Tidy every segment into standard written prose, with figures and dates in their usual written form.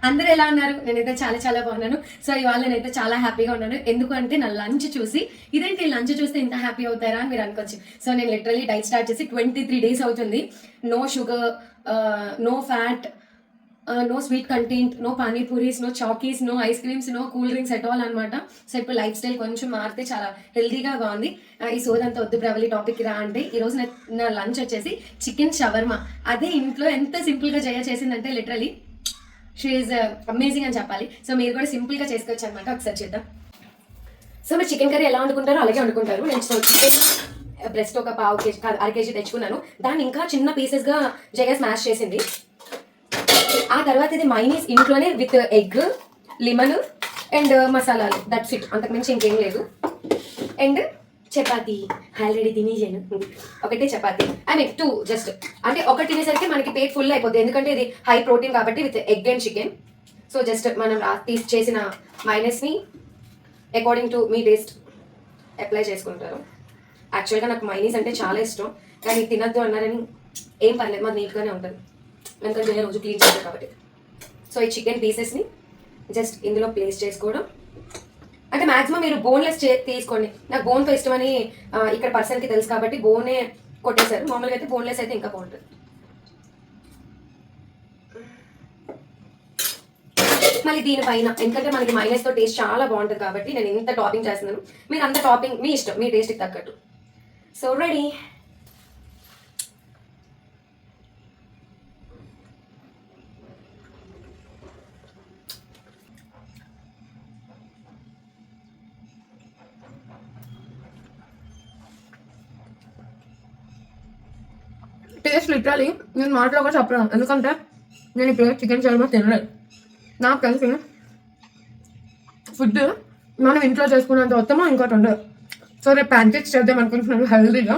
అందరూ ఎలా ఉన్నారు? నేనైతే చాలా చాలా బాగున్నాను. సో ఇవాళ నేనైతే చాలా హ్యాపీగా ఉన్నాను. ఎందుకంటే నా లంచ్ చూసి ఇదేంటి లంచ్ చూస్తే ఇంత హ్యాపీ అవుతారా అని మీరు అనుకోవచ్చు. సో నేను లిటరలీ డైట్ స్టార్ట్ చేసి 23 days అవుతుంది. No sugar, no fat, no sweet content, no panipuris, no చాకీస్, no ice creams, no cool drinks at all అనమాట. సో ఇప్పుడు లైఫ్ స్టైల్ కొంచెం మారితే చాలా హెల్తీగా బాగుంది. ఈ సోదంతా వద్దు ప్రవలి టాపిక్ రా అంటే ఈరోజు నా లంచ్ వచ్చేసి చికెన్ షవర్మా. అదే ఇంట్లో ఎంత సింపుల్గా చేసిందంటే లిటరలీ షీ ఈజ్ అమేజింగ్ అని చెప్పాలి. సో మీరు కూడా సింపుల్గా చేసుకోవచ్చు అనమాట. ఒకసారి చేద్దాం. సో మీరు చికెన్ కర్రీ ఎలా వండుకుంటారో అలాగే వండుకుంటారు. నేను చికెన్ బ్రెస్ట్ ఒక పావు కేజీ అర కేజీ తెచ్చుకున్నాను. దాన్ని ఇంకా చిన్న పీసెస్గా జయ స్మాష్ చేసింది. ఆ తర్వాత ఇది మైనీస్ ఇంట్లోనే విత్ ఎగ్, లెమన్ అండ్ మసాలాలు, దట్స్ ఇట్. అంతకుమించి ఇంకేం లేదు. అండ్ చపాతీ ఆల్రెడీ తినేసాను. ఒకటే చపాతీ, ఐ మీన్ 2 జస్ట్. అంటే ఒకటి తినేసరికి మనకి పేట్ ఫుల్ అయిపోతుంది, ఎందుకంటే ఇది హై ప్రోటీన్ కాబట్టి with egg and chicken. So just మనం చేసిన మైనస్ని అకార్డింగ్ టు మీ టేస్ట్ అప్లై చేసుకుంటారు. యాక్చువల్గా నాకు మైనీస్ అంటే చాలా ఇష్టం, కానీ తినద్దు అన్నారని ఏం పర్లేదు, మాది నీట్గానే ఉంటుంది. ఎందుకంటే రోజు క్లీన్ చేస్తాను కాబట్టి. సో ఈ చికెన్ పీసెస్ని జస్ట్ ఇందులో ప్లేస్ చేసుకోవడం. అంటే మాక్సిమం మీరు బోన్లెస్ తీసుకోండి. నాకు బోన్తో ఇష్టమని ఇక్కడ పర్సన్కి తెలుసు కాబట్టి బోనే కొట్టేశారు. మామూలుగా అయితే బోన్లెస్ అయితే ఇంకా బాగుంటుంది. మళ్ళీ దీనిపైన ఎందుకంటే మనకి మైనస్తో టేస్ట్ చాలా బాగుంటుంది కాబట్టి నేను ఇంత టాపింగ్ చేస్తున్నాను. మీరు అంత టాపింగ్ మీ ఇష్టం, మీ టేస్ట్కి తగ్గట్టు. So ready. టేస్ట్ లిటరలీ నేను మాటలో కూడా చెప్పలేను, ఎందుకంటే నేను ఇప్పుడు చికెన్ షవర్మా తినలేదు. నాకు తెలిసి ఫుడ్ మనం ఇంట్లో చేసుకున్నంత ఉత్తమం ఇంకోటి ఉండదు. సో రేపు ప్యాన్కేక్స్ చేద్దాం అనుకుంటున్నాను హెల్తీగా.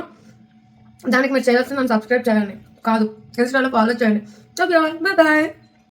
దానికి మీరు చేయాల్సిన నన్ను సబ్స్క్రైబ్ చేయండి, కాదు ఇన్స్టాలో ఫాలో చేయండి. Okay bye bye.